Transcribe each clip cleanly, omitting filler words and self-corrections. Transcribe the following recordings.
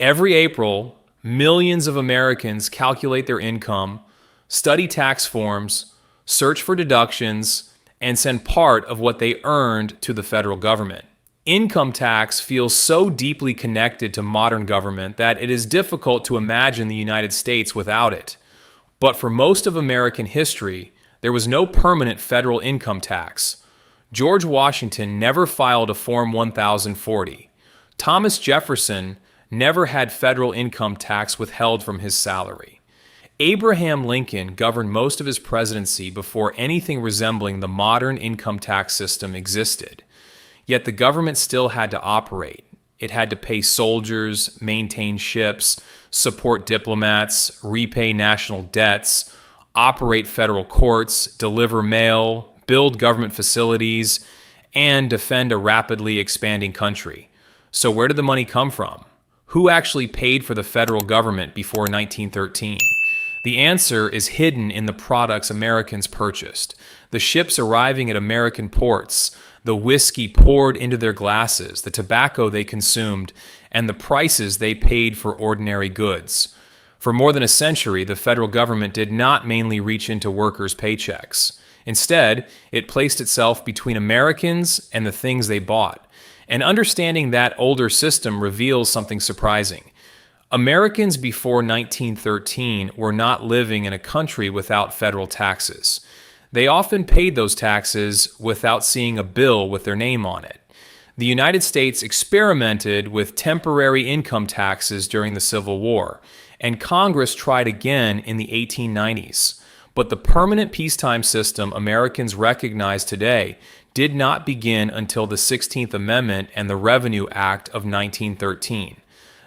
Every April, millions of Americans calculate their income, study tax forms, search for deductions, and send part of what they earned to the federal government. Income tax feels so deeply connected to modern government that it is difficult to imagine the United States without it. But for most of American history, there was no permanent federal income tax. George Washington never filed a Form 1040. Thomas Jefferson never had federal income tax withheld from his salary. Abraham Lincoln governed most of his presidency before anything resembling the modern income tax system existed. Yet the government still had to operate. It had to pay soldiers, maintain ships, support diplomats, repay national debts, operate federal courts, deliver mail, build government facilities, and defend a rapidly expanding country. So where did the money come from? Who actually paid for the federal government before 1913? The answer is hidden in the products Americans purchased, the ships arriving at American ports, the whiskey poured into their glasses, the tobacco they consumed, and the prices they paid for ordinary goods. For more than a century, the federal government did not mainly reach into workers' paychecks. Instead, it placed itself between Americans and the things they bought. And understanding that older system reveals something surprising. Americans before 1913 were not living in a country without federal taxes. They often paid those taxes without seeing a bill with their name on it. The United States experimented with temporary income taxes during the Civil War, and Congress tried again in the 1890s. But the permanent peacetime system Americans recognize today did not begin until the 16th Amendment and the Revenue Act of 1913.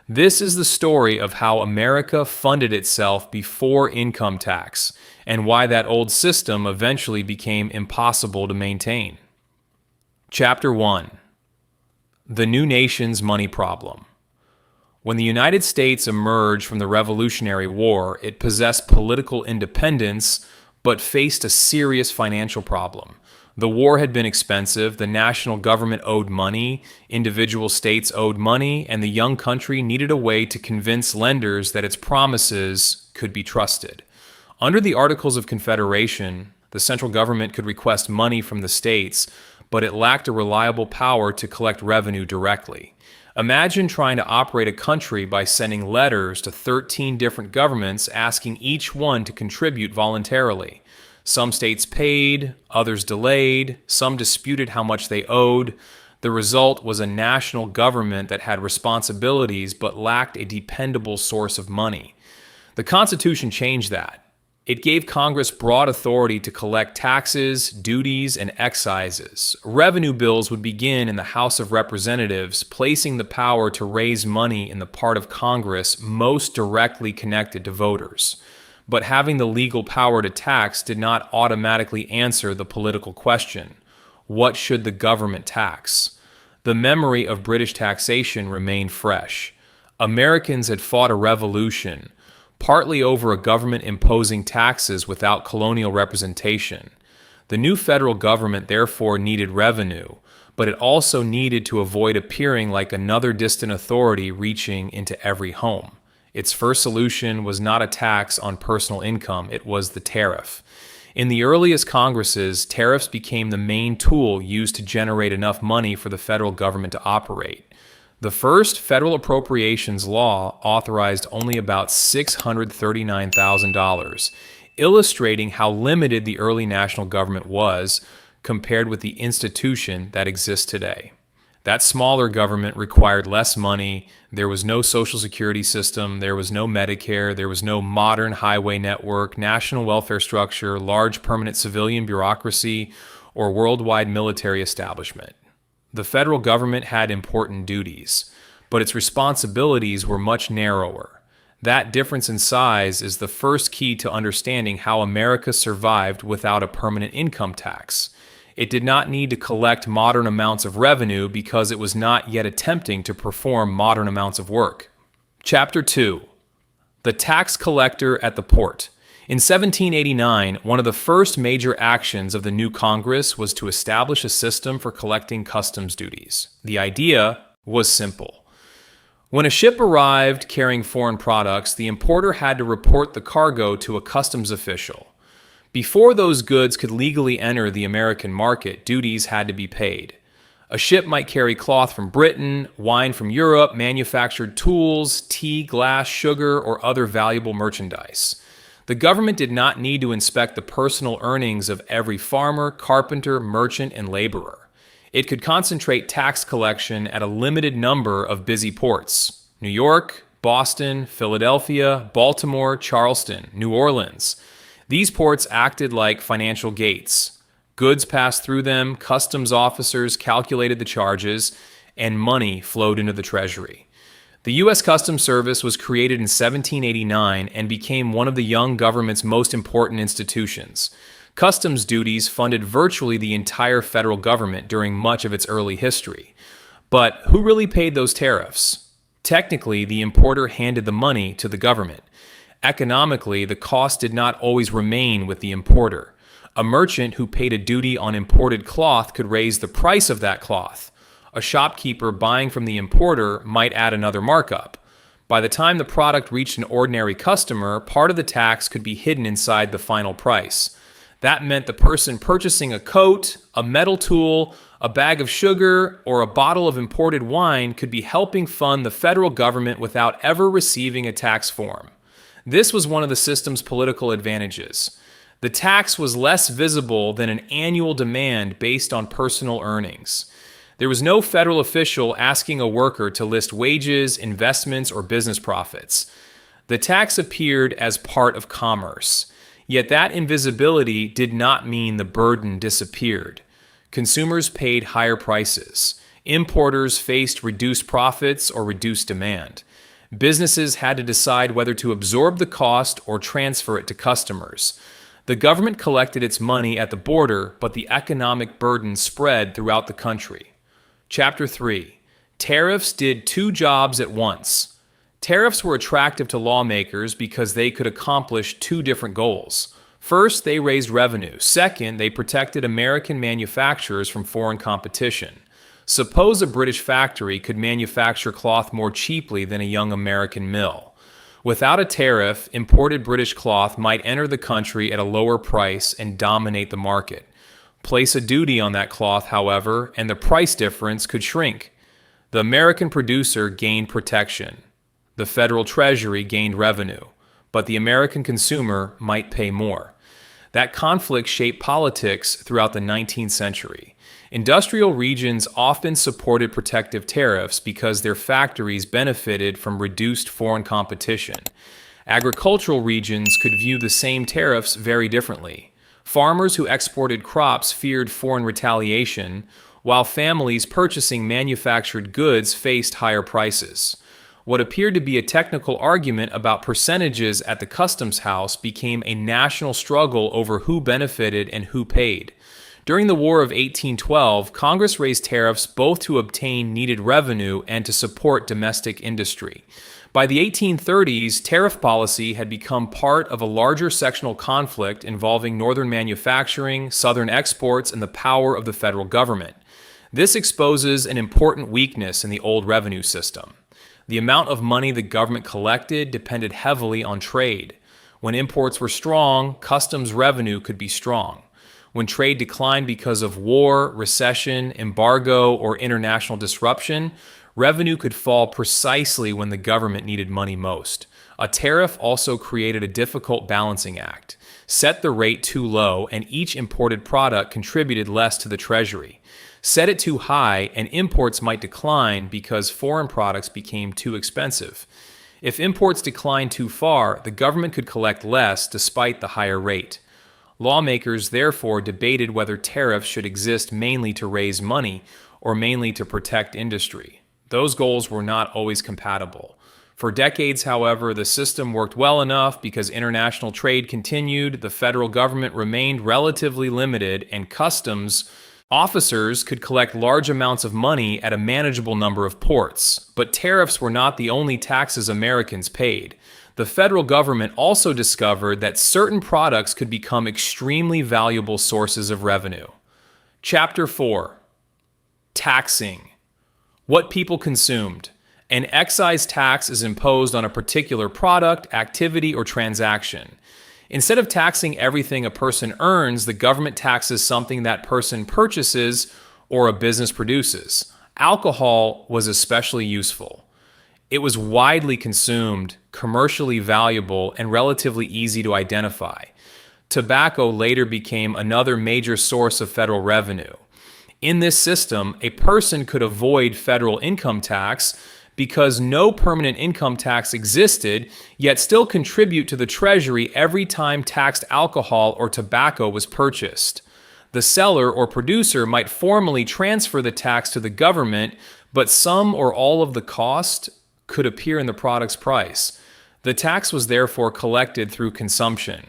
This is the story of how America funded itself before income tax, and why that old system eventually became impossible to maintain. Chapter 1. The New Nation's Money Problem. When the United States emerged from the Revolutionary War, it possessed political independence, but faced a serious financial problem. The war had been expensive, the national government owed money, individual states owed money, and the young country needed a way to convince lenders that its promises could be trusted. Under the Articles of Confederation, the central government could request money from the states, but it lacked a reliable power to collect revenue directly. Imagine trying to operate a country by sending letters to 13 different governments asking each one to contribute voluntarily. Some states paid, others delayed, some disputed how much they owed. The result was a national government that had responsibilities but lacked a dependable source of money. The Constitution changed that. It gave Congress broad authority to collect taxes, duties, and excises. Revenue bills would begin in the House of Representatives, placing the power to raise money in the part of Congress most directly connected to voters. But having the legal power to tax did not automatically answer the political question: what should the government tax? The memory of British taxation remained fresh. Americans had fought a revolution, partly over a government imposing taxes without colonial representation. The new federal government therefore needed revenue, but it also needed to avoid appearing like another distant authority reaching into every home. Its first solution was not a tax on personal income, it was the tariff. In the earliest Congresses, tariffs became the main tool used to generate enough money for the federal government to operate. The first federal appropriations law authorized only about $639,000, illustrating how limited the early national government was compared with the institution that exists today. That smaller government required less money. There was no social security system. There was no Medicare. There was no modern highway network, national welfare structure, large permanent civilian bureaucracy, or worldwide military establishment. The federal government had important duties, but its responsibilities were much narrower. That difference in size is the first key to understanding how America survived without a permanent income tax. It did not need to collect modern amounts of revenue because it was not yet attempting to perform modern amounts of work. Chapter 2. The Tax Collector at the Port. In 1789, one of the first major actions of the new Congress was to establish a system for collecting customs duties. The idea was simple. When a ship arrived carrying foreign products, the importer had to report the cargo to a customs official. Before those goods could legally enter the American market, duties had to be paid. A ship might carry cloth from Britain, wine from Europe, manufactured tools, tea, glass, sugar, or other valuable merchandise. The government did not need to inspect the personal earnings of every farmer, carpenter, merchant, and laborer. It could concentrate tax collection at a limited number of busy ports: New York, Boston, Philadelphia, Baltimore, Charleston, New Orleans. These ports acted like financial gates. Goods passed through them, customs officers calculated the charges, and money flowed into the treasury. The U.S. Customs Service was created in 1789 and became one of the young government's most important institutions. Customs duties funded virtually the entire federal government during much of its early history. But who really paid those tariffs? Technically, the importer handed the money to the government. Economically, the cost did not always remain with the importer. A merchant who paid a duty on imported cloth could raise the price of that cloth. A shopkeeper buying from the importer might add another markup. By the time the product reached an ordinary customer, part of the tax could be hidden inside the final price. That meant the person purchasing a coat, a metal tool, a bag of sugar, or a bottle of imported wine could be helping fund the federal government without ever receiving a tax form. This was one of the system's political advantages. The tax was less visible than an annual demand based on personal earnings. There was no federal official asking a worker to list wages, investments, or business profits. The tax appeared as part of commerce. Yet that invisibility did not mean the burden disappeared. Consumers paid higher prices. Importers faced reduced profits or reduced demand. Businesses had to decide whether to absorb the cost or transfer it to customers. The government collected its money at the border, but the economic burden spread throughout the country. Chapter 3. Tariffs did two jobs at once. Tariffs were attractive to lawmakers because they could accomplish two different goals. First, they raised revenue. Second, they protected American manufacturers from foreign competition. Suppose a British factory could manufacture cloth more cheaply than a young American mill. Without a tariff, imported British cloth might enter the country at a lower price and dominate the market. Place a duty on that cloth, however, and the price difference could shrink. The American producer gained protection. The federal treasury gained revenue, but the American consumer might pay more. That conflict shaped politics throughout the 19th century. Industrial regions often supported protective tariffs because their factories benefited from reduced foreign competition. Agricultural regions could view the same tariffs very differently. Farmers who exported crops feared foreign retaliation, while families purchasing manufactured goods faced higher prices. What appeared to be a technical argument about percentages at the customs house became a national struggle over who benefited and who paid. During the War of 1812, Congress raised tariffs both to obtain needed revenue and to support domestic industry. By the 1830s, tariff policy had become part of a larger sectional conflict involving northern manufacturing, southern exports, and the power of the federal government. This exposes an important weakness in the old revenue system. The amount of money the government collected depended heavily on trade. When imports were strong, customs revenue could be strong. When trade declined because of war, recession, embargo, or international disruption, revenue could fall precisely when the government needed money most. A tariff also created a difficult balancing act. Set the rate too low, and each imported product contributed less to the treasury. Set it too high, and imports might decline because foreign products became too expensive. If imports declined too far, the government could collect less despite the higher rate. Lawmakers therefore debated whether tariffs should exist mainly to raise money or mainly to protect industry. Those goals were not always compatible. For decades, however, the system worked well enough because international trade continued, the federal government remained relatively limited, and customs officers could collect large amounts of money at a manageable number of ports. But tariffs were not the only taxes Americans paid. The federal government also discovered that certain products could become extremely valuable sources of revenue. Chapter 4. Taxing. What people consumed. An excise tax is imposed on a particular product, activity, or transaction. Instead of taxing everything a person earns, the government taxes something that person purchases or a business produces. Alcohol was especially useful. It was widely consumed, commercially valuable, and relatively easy to identify. Tobacco later became another major source of federal revenue. In this system, a person could avoid federal income tax because no permanent income tax existed, yet still contribute to the Treasury every time taxed alcohol or tobacco was purchased. The seller or producer might formally transfer the tax to the government, but some or all of the cost could appear in the product's price. The tax was therefore collected through consumption.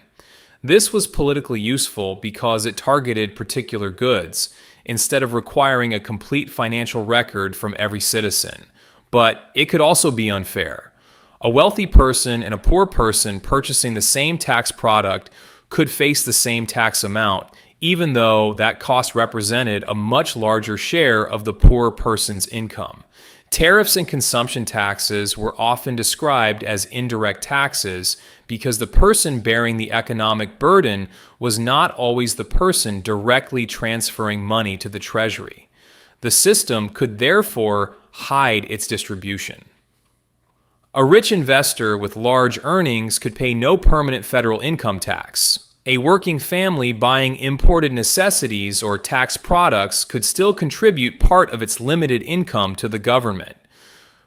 This was politically useful because it targeted particular goods, instead of requiring a complete financial record from every citizen. But it could also be unfair. A wealthy person and a poor person purchasing the same tax product could face the same tax amount, even though that cost represented a much larger share of the poor person's income. Tariffs and consumption taxes were often described as indirect taxes because the person bearing the economic burden was not always the person directly transferring money to the Treasury. The system could therefore hide its distribution. A rich investor with large earnings could pay no permanent federal income tax. A working family buying imported necessities or tax products could still contribute part of its limited income to the government.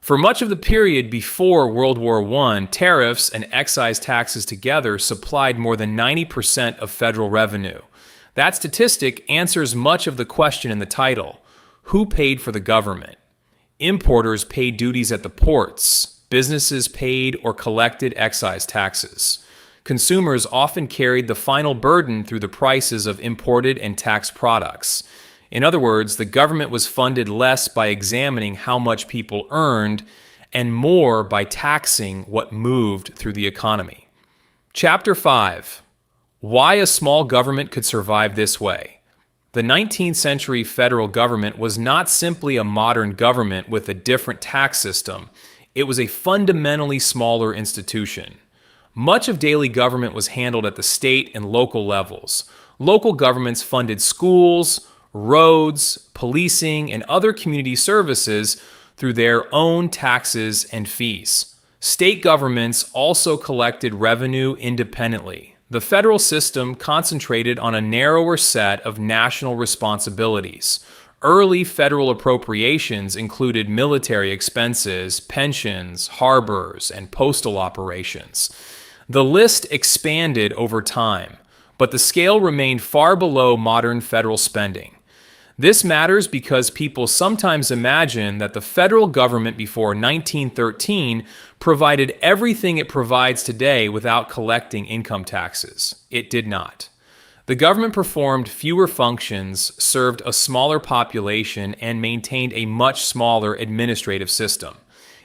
For much of the period before World War I, tariffs and excise taxes together supplied more than 90% of federal revenue. That statistic answers much of the question in the title: who paid for the government? Importers paid duties at the ports. Businesses paid or collected excise taxes. Consumers often carried the final burden through the prices of imported and taxed products. In other words, the government was funded less by examining how much people earned and more by taxing what moved through the economy. Chapter 5. Why a small government could survive this way. The 19th century federal government was not simply a modern government with a different tax system. It was a fundamentally smaller institution. Much of daily government was handled at the state and local levels. Local governments funded schools, roads, policing, and other community services through their own taxes and fees. State governments also collected revenue independently. The federal system concentrated on a narrower set of national responsibilities. Early federal appropriations included military expenses, pensions, harbors, and postal operations. The list expanded over time, but the scale remained far below modern federal spending. This matters because people sometimes imagine that the federal government before 1913 provided everything it provides today without collecting income taxes. It did not. The government performed fewer functions, served a smaller population, and maintained a much smaller administrative system.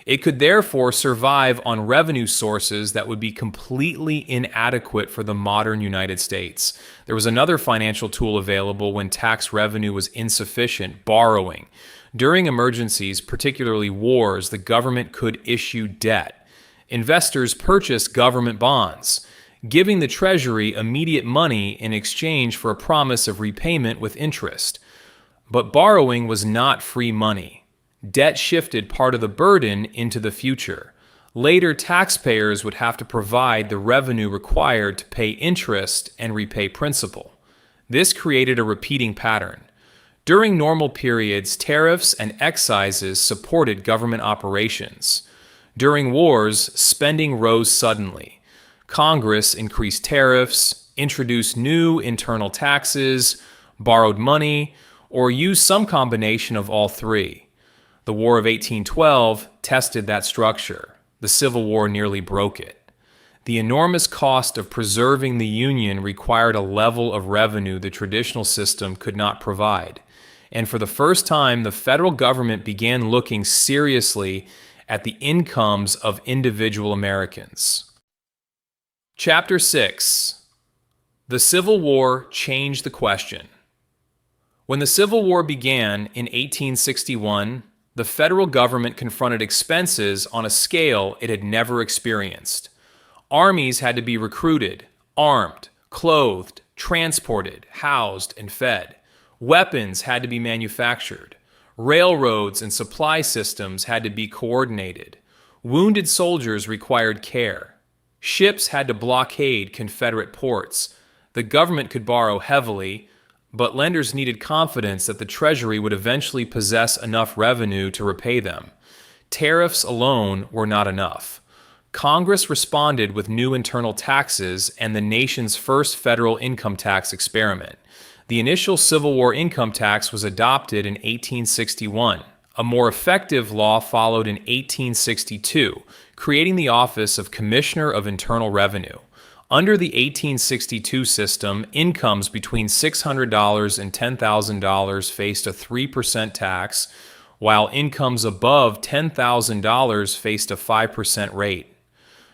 It could therefore survive on revenue sources that would be completely inadequate for the modern United States. There was another financial tool available when tax revenue was insufficient: borrowing. During emergencies, particularly wars, the government could issue debt. Investors purchased government bonds, giving the Treasury immediate money in exchange for a promise of repayment with interest. But borrowing was not free money. Debt shifted part of the burden into the future. Later, taxpayers would have to provide the revenue required to pay interest and repay principal. This created a repeating pattern. During normal periods, tariffs and excises supported government operations. During wars, spending rose suddenly. Congress increased tariffs, introduced new internal taxes, borrowed money, or used some combination of all three. The War of 1812 tested that structure. The Civil War nearly broke it. The enormous cost of preserving the Union required a level of revenue the traditional system could not provide. And for the first time, the federal government began looking seriously at the incomes of individual Americans. Chapter 6. The Civil War changed the question. When the Civil War began in 1861, The federal government confronted expenses on a scale it had never experienced. Armies had to be recruited, armed, clothed, transported, housed, and fed. Weapons had to be manufactured. Railroads and supply systems had to be coordinated. Wounded soldiers required care. Ships had to blockade Confederate ports. The government could borrow heavily, but lenders needed confidence that the Treasury would eventually possess enough revenue to repay them. Tariffs alone were not enough. Congress responded with new internal taxes and the nation's first federal income tax experiment. The initial Civil War income tax was adopted in 1861. A more effective law followed in 1862, creating the office of Commissioner of Internal Revenue. Under the 1862 system, incomes between $600 and $10,000 faced a 3% tax, while incomes above $10,000 faced a 5% rate.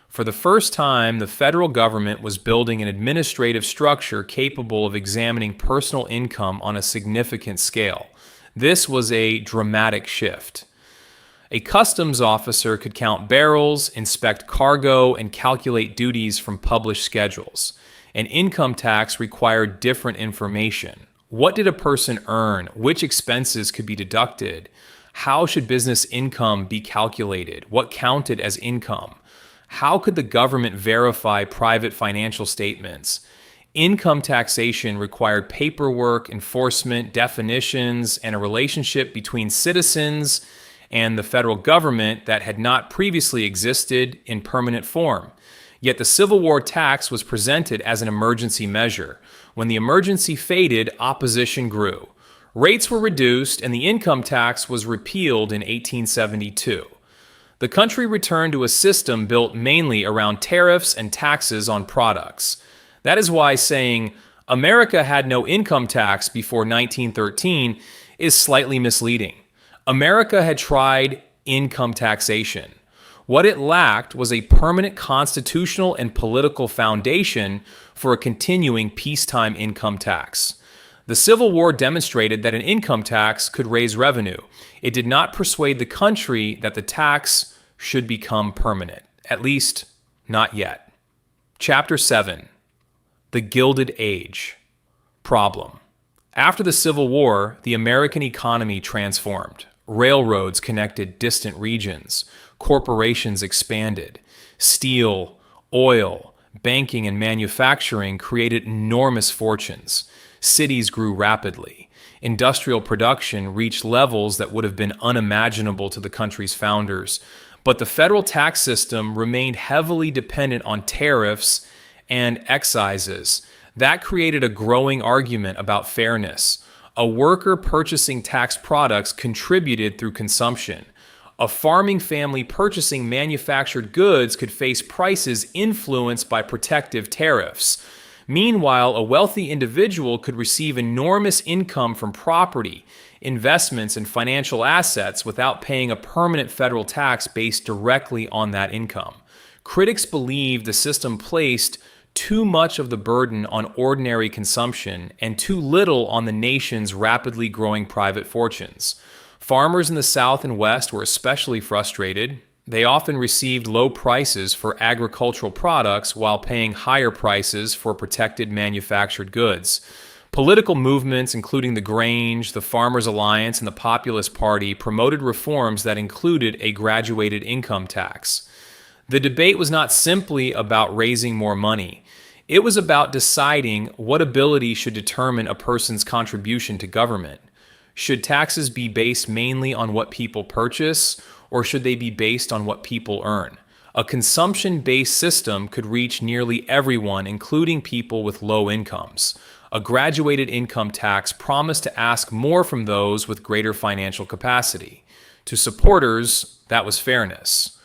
For the first time, the federal government was building an administrative structure capable of examining personal income on a significant scale. This was a dramatic shift. A customs officer could count barrels, inspect cargo, and calculate duties from published schedules. An income tax required different information. What did a person earn? Which expenses could be deducted? How should business income be calculated? What counted as income? How could the government verify private financial statements? Income taxation required paperwork, enforcement, definitions, and a relationship between citizens and the federal government that had not previously existed in permanent form. Yet the Civil War tax was presented as an emergency measure. When the emergency faded, opposition grew. Rates were reduced, and the income tax was repealed in 1872. The country returned to a system built mainly around tariffs and taxes on products. That is why saying America had no income tax before 1913 is slightly misleading. America had tried income taxation. What it lacked was a permanent constitutional and political foundation for a continuing peacetime income tax. The Civil War demonstrated that an income tax could raise revenue. It did not persuade the country that the tax should become permanent, at least not yet. Chapter 7. The Gilded Age. Problem. After the Civil War, the American economy transformed. Railroads connected distant regions. Corporations expanded. Steel, oil, banking, and manufacturing created enormous fortunes. Cities grew rapidly. Industrial production reached levels that would have been unimaginable to the country's founders. But the federal tax system remained heavily dependent on tariffs and excises. That created a growing argument about fairness. A worker purchasing tax products contributed through consumption. A farming family purchasing manufactured goods could face prices influenced by protective tariffs. Meanwhile, a wealthy individual could receive enormous income from property, investments, and financial assets without paying a permanent federal tax based directly on that income. Critics believe the system placed too much of the burden on ordinary consumption and too little on the nation's rapidly growing private fortunes. Farmers in the South and West were especially frustrated. They often received low prices for agricultural products while paying higher prices for protected manufactured goods. Political movements, including the Grange, the Farmers Alliance, and the Populist Party, promoted reforms that included a graduated income tax. The debate was not simply about raising more money. It was about deciding what ability should determine a person's contribution to government. Should taxes be based mainly on what people purchase, or should they be based on what people earn? A consumption-based system could reach nearly everyone, including people with low incomes. A graduated income tax promised to ask more from those with greater financial capacity. To supporters, that was fairness.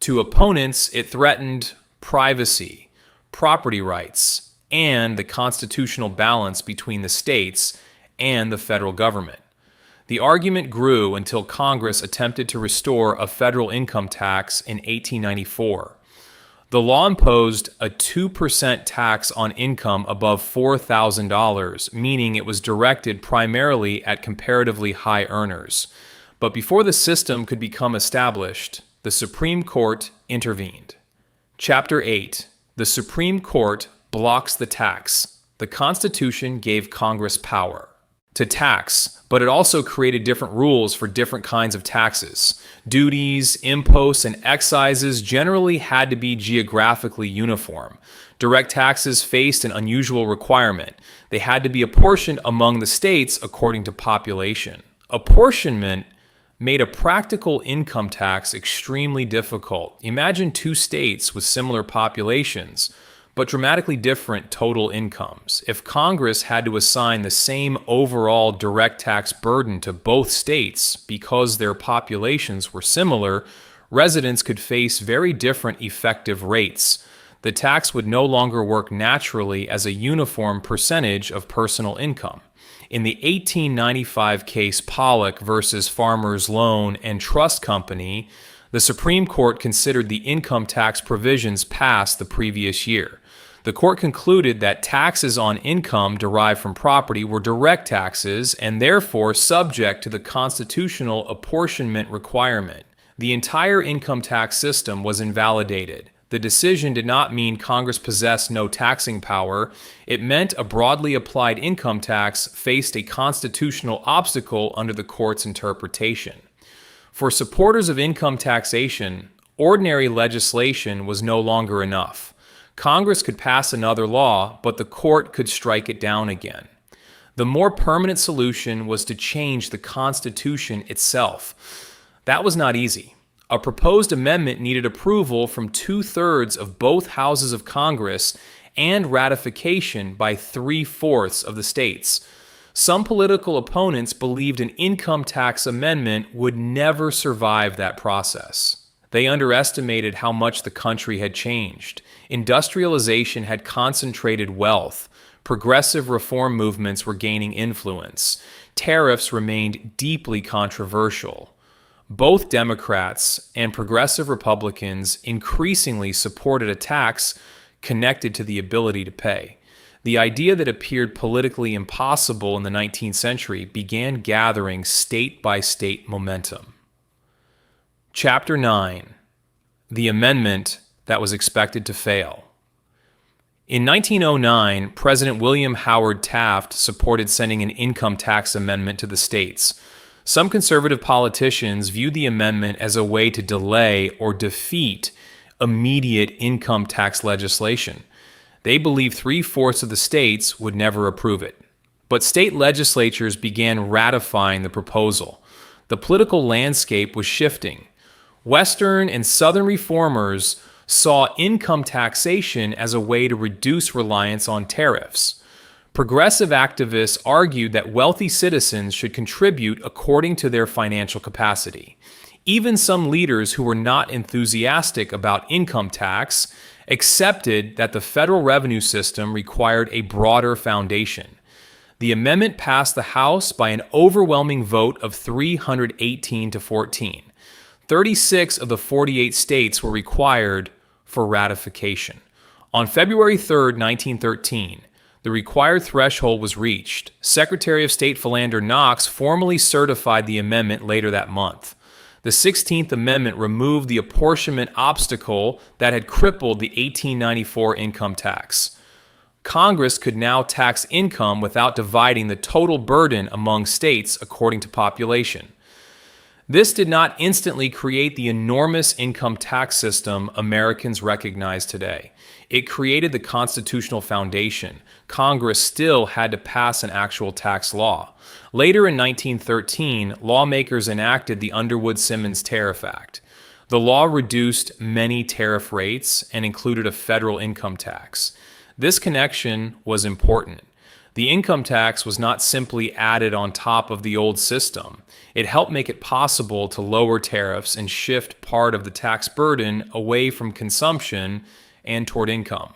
To opponents, it threatened privacy, property rights, and the constitutional balance between the states and the federal government. The argument grew until Congress attempted to restore a federal income tax in 1894. The law imposed a 2% tax on income above $4,000, meaning it was directed primarily at comparatively high earners. But before the system could become established, the Supreme Court intervened. Chapter 8. The Supreme Court blocks the tax. The Constitution gave Congress power to tax, but it also created different rules for different kinds of taxes. Duties, imposts, and excises generally had to be geographically uniform. Direct taxes faced an unusual requirement. They had to be apportioned among the states according to population. Apportionment made a practical income tax extremely difficult. Imagine two states with similar populations, but dramatically different total incomes. If Congress had to assign the same overall direct tax burden to both states because their populations were similar, residents could face very different effective rates. The tax would no longer work naturally as a uniform percentage of personal income. In the 1895 case Pollock versus Farmers Loan and Trust Company, the Supreme Court considered the income tax provisions passed the previous year. The court concluded that taxes on income derived from property were direct taxes and therefore subject to the constitutional apportionment requirement. The entire income tax system was invalidated. The decision did not mean Congress possessed no taxing power. It meant a broadly applied income tax faced a constitutional obstacle under the court's interpretation. For supporters of income taxation, ordinary legislation was no longer enough. Congress could pass another law, but the court could strike it down again. The more permanent solution was to change the Constitution itself. That was not easy. A proposed amendment needed approval from 2/3 of both houses of Congress and ratification by 3/4 of the states. Some political opponents believed an income tax amendment would never survive that process. They underestimated how much the country had changed. Industrialization had concentrated wealth. Progressive reform movements were gaining influence. Tariffs remained deeply controversial. Both Democrats and progressive Republicans increasingly supported a tax connected to the ability to pay. The idea that appeared politically impossible in the 19th century began gathering state-by-state momentum. Chapter 9. The Amendment that was expected to fail. In 1909, President William Howard Taft supported sending an income tax amendment to the states. Some conservative politicians viewed the amendment as a way to delay or defeat immediate income tax legislation. They believed 3/4 of the states would never approve it. But state legislatures began ratifying the proposal. The political landscape was shifting. Western and Southern reformers saw income taxation as a way to reduce reliance on tariffs. Progressive activists argued that wealthy citizens should contribute according to their financial capacity. Even some leaders who were not enthusiastic about income tax accepted that the federal revenue system required a broader foundation. The amendment passed the House by an overwhelming vote of 318 to 14. 36 of the 48 states were required for ratification. On February 3, 1913, the required threshold was reached. Secretary of State Philander Knox formally certified the amendment later that month. The 16th Amendment removed the apportionment obstacle that had crippled the 1894 income tax. Congress could now tax income without dividing the total burden among states according to population. This did not instantly create the enormous income tax system Americans recognize today. It created the constitutional foundation. Congress still had to pass an actual tax law. Later in 1913, lawmakers enacted the Underwood-Simmons Tariff Act. The law reduced many tariff rates and included a federal income tax. This connection was important. The income tax was not simply added on top of the old system. It helped make it possible to lower tariffs and shift part of the tax burden away from consumption and toward income.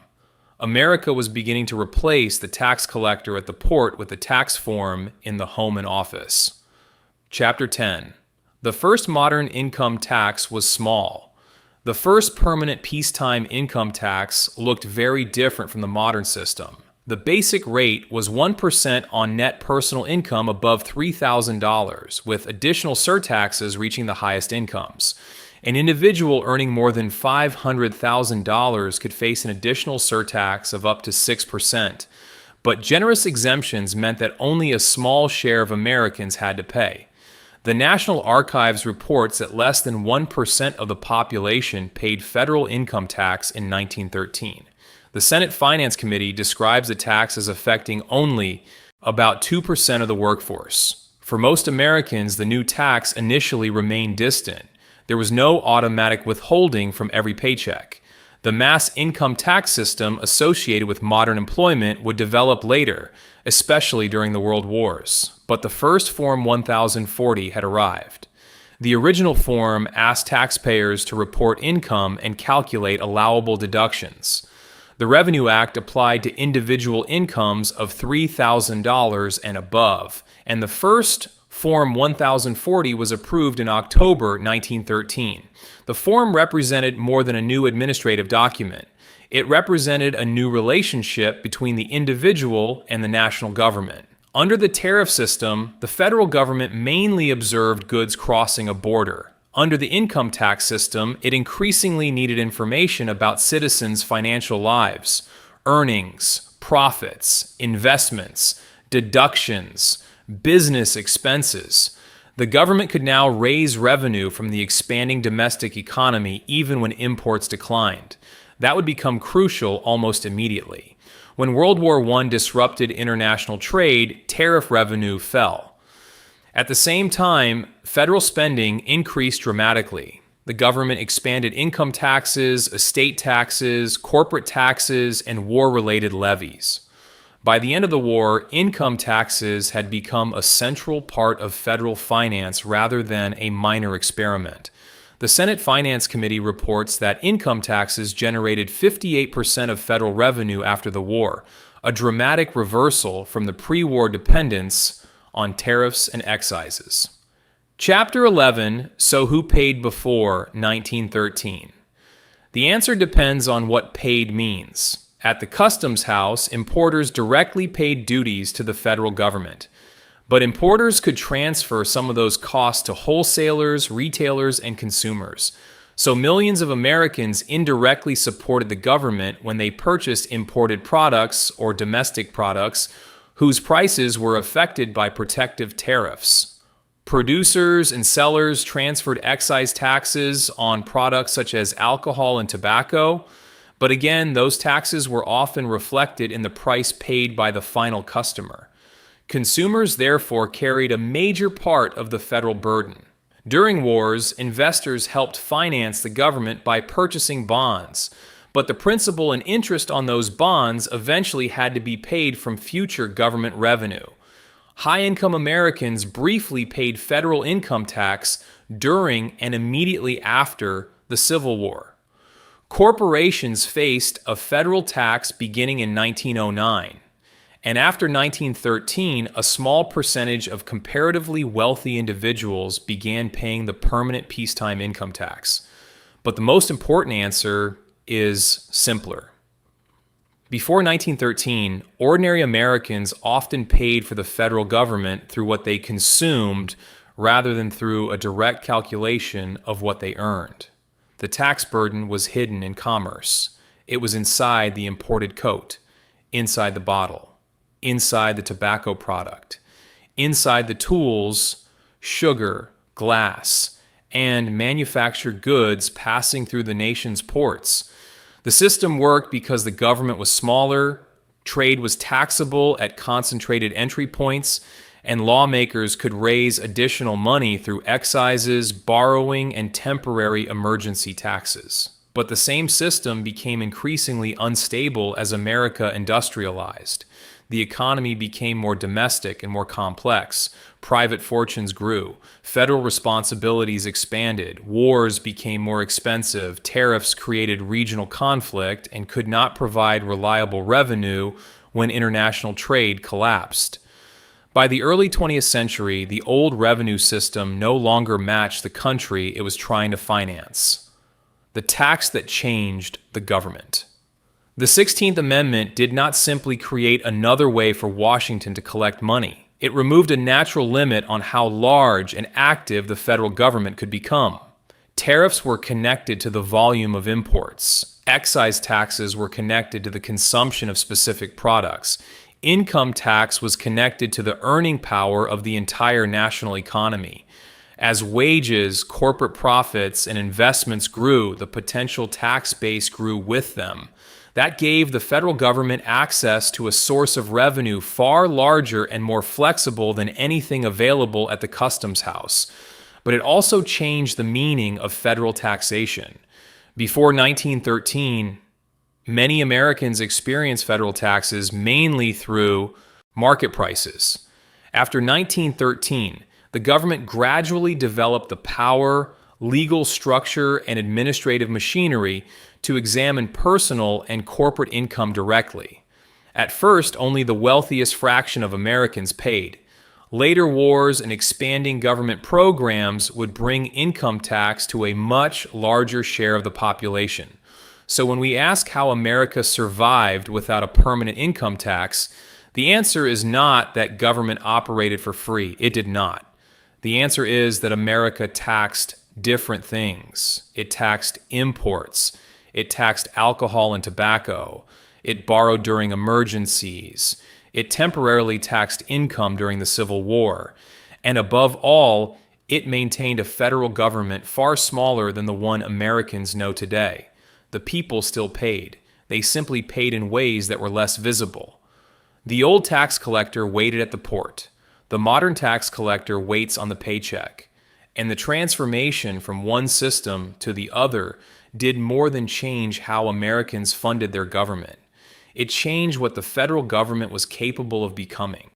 America was beginning to replace the tax collector at the port with the tax form in the home and office. Chapter 10. The first modern income tax was small. The first permanent peacetime income tax looked very different from the modern system. The basic rate was 1% on net personal income above $3,000, with additional surtaxes reaching the highest incomes. An individual earning more than $500,000 could face an additional surtax of up to 6%, but generous exemptions meant that only a small share of Americans had to pay. The National Archives reports that less than 1% of the population paid federal income tax in 1913. The Senate Finance Committee describes the tax as affecting only about 2% of the workforce. For most Americans, the new tax initially remained distant. There was no automatic withholding from every paycheck. The mass income tax system associated with modern employment would develop later, especially during the World Wars. But the first Form 1040 had arrived. The original form asked taxpayers to report income and calculate allowable deductions. The Revenue Act applied to individual incomes of $3,000 and above, and the first Form 1040 was approved in October 1913. The form represented more than a new administrative document. It represented a new relationship between the individual and the national government. Under the tariff system, the federal government mainly observed goods crossing a border. Under the income tax system, it increasingly needed information about citizens' financial lives, earnings, profits, investments, deductions, business expenses. The government could now raise revenue from the expanding domestic economy even when imports declined. That would become crucial almost immediately. When World War I disrupted international trade, tariff revenue fell. At the same time, federal spending increased dramatically. The government expanded income taxes, estate taxes, corporate taxes, and war-related levies. By the end of the war, income taxes had become a central part of federal finance rather than a minor experiment. The Senate Finance Committee reports that income taxes generated 58% of federal revenue after the war, a dramatic reversal from the pre-war dependence on tariffs and excises. Chapter 11, So Who Paid Before 1913? The answer depends on what paid means. At the Customs House, importers directly paid duties to the federal government. But importers could transfer some of those costs to wholesalers, retailers, and consumers. So millions of Americans indirectly supported the government when they purchased imported products or domestic products whose prices were affected by protective tariffs. Producers and sellers transferred excise taxes on products such as alcohol and tobacco, but again, those taxes were often reflected in the price paid by the final customer. Consumers therefore carried a major part of the federal burden. During wars, investors helped finance the government by purchasing bonds, but the principal and interest on those bonds eventually had to be paid from future government revenue. High-income Americans briefly paid federal income tax during and immediately after the Civil War. Corporations faced a federal tax beginning in 1909, and after 1913, a small percentage of comparatively wealthy individuals began paying the permanent peacetime income tax. But the most important answer is simpler. Before 1913, ordinary Americans often paid for the federal government through what they consumed rather than through a direct calculation of what they earned. The tax burden was hidden in commerce. It was inside the imported coat, inside the bottle, inside the tobacco product, inside the tools, sugar, glass, and manufactured goods passing through the nation's ports. The system worked because the government was smaller, trade was taxable at concentrated entry points, and lawmakers could raise additional money through excises, borrowing, and temporary emergency taxes. But the same system became increasingly unstable as America industrialized. The economy became more domestic and more complex. Private fortunes grew. Federal responsibilities expanded. Wars became more expensive. Tariffs created regional conflict and could not provide reliable revenue when international trade collapsed. By the early 20th century, the old revenue system no longer matched the country it was trying to finance. The tax that changed the government. The 16th Amendment did not simply create another way for Washington to collect money. It removed a natural limit on how large and active the federal government could become. Tariffs were connected to the volume of imports. Excise taxes were connected to the consumption of specific products. Income tax was connected to the earning power of the entire national economy. As wages, corporate profits, and investments grew, the potential tax base grew with them. That gave the federal government access to a source of revenue far larger and more flexible than anything available at the customs house. But it also changed the meaning of federal taxation. Before 1913, many Americans experienced federal taxes mainly through market prices. After 1913, the government gradually developed the power, legal structure, and administrative machinery to examine personal and corporate income directly. At first, only the wealthiest fraction of Americans paid. Later wars and expanding government programs would bring income tax to a much larger share of the population. So when we ask how America survived without a permanent income tax, the answer is not that government operated for free. It did not. The answer is that America taxed different things. It taxed imports. It taxed alcohol and tobacco. It borrowed during emergencies. It temporarily taxed income during the Civil War. And above all, it maintained a federal government far smaller than the one Americans know today. The people still paid. They simply paid in ways that were less visible. The old tax collector waited at the port. The modern tax collector waits on the paycheck. And the transformation from one system to the other did more than change how Americans funded their government. It changed what the federal government was capable of becoming.